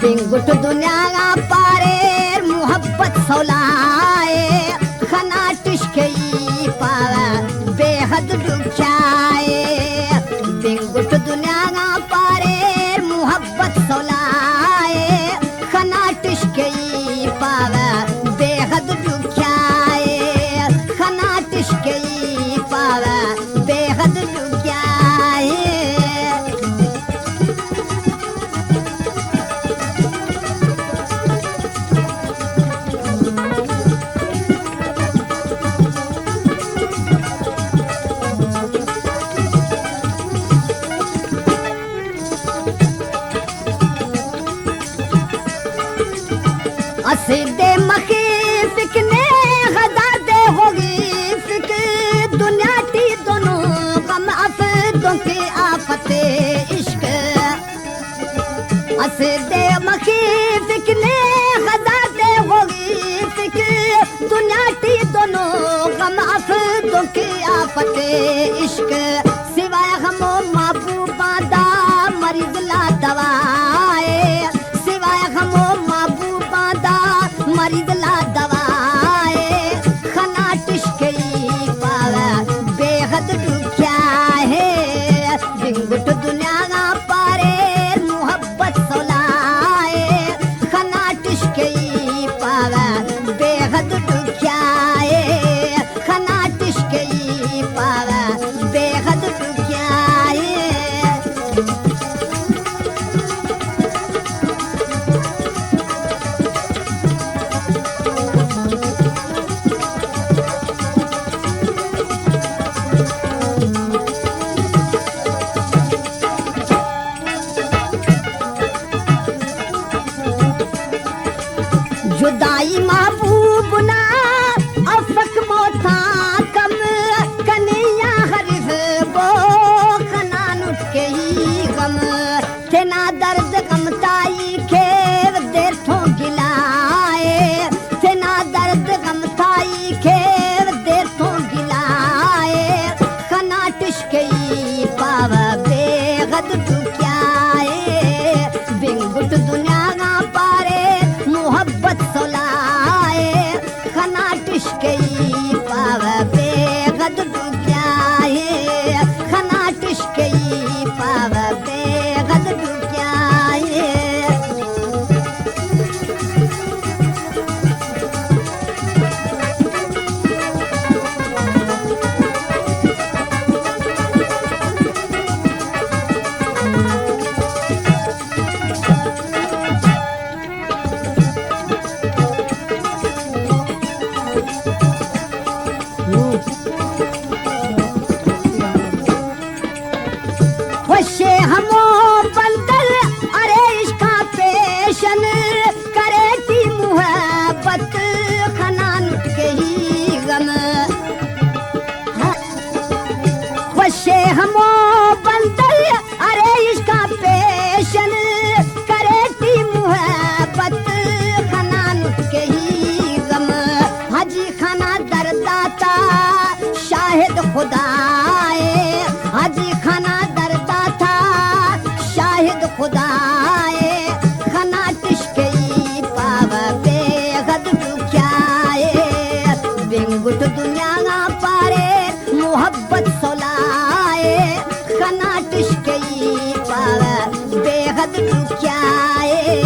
बिंगुट दुनिया पारे मोहब्बत सोलाए खना टिशके पावा बेहद दुखाए बिंगुट दुनिया पारे मोहब्बत सोलाए खना टिशके पावा बेहद दुखाए खना टिशके पावा बेहद दुखाए सीधे मखी फिकने गदा दे होगी फिक दुनिया टी दोनों गम अफदों की आफते इश्क सीधे मखी फिकने गदा दे होगी फिक दुनिया टी दोनों गम अफदों की आफते इश्क सिवाय गमो महबूबा दा मरीज ला दवाए सिवाय गमो महबूबा दा मरीज ला दवाए खना टिशके पावा बेहद दुखिया है बिंगुट दुनिया पारे मोहब्बत सोलाए खना टिशके पावा बेहद दुखिया है खना टिशके पावा बेहद दुखिया है जुदाई महबूब ना अफक मोथा कम कन्हैया हरिफ बो खनान उठ के ही गम तेना दर्द गम ताई खेव देर थो गिलाए तेना दर्द गम ताई खेव देर थो गिलाए खना टिशके पावा बेगद दुखियाए बिंगुट दुनिया पारे मोहब्बत सोलाए खना टिशके पावा बेगद दुखियाए खना टिशके पावा बेगद दुखियाए खुशे हमो बंदल अरे इसका पेशन करे की मुहब्बत खनान के ही गम खुशे हमो बंदल अरे इसका पेशन करे की मुहब्बत खनान के ही गम हाजी खाना दरदाता शाहिद खुदाए हाजी खाना दरदा था शाहिद खुदाए खना टिशके पावा बेहद दुखियाए बिंगुट दुनिया पारे मोहब्बत सोलाए खना टिशके पावा बेहद दुखियाए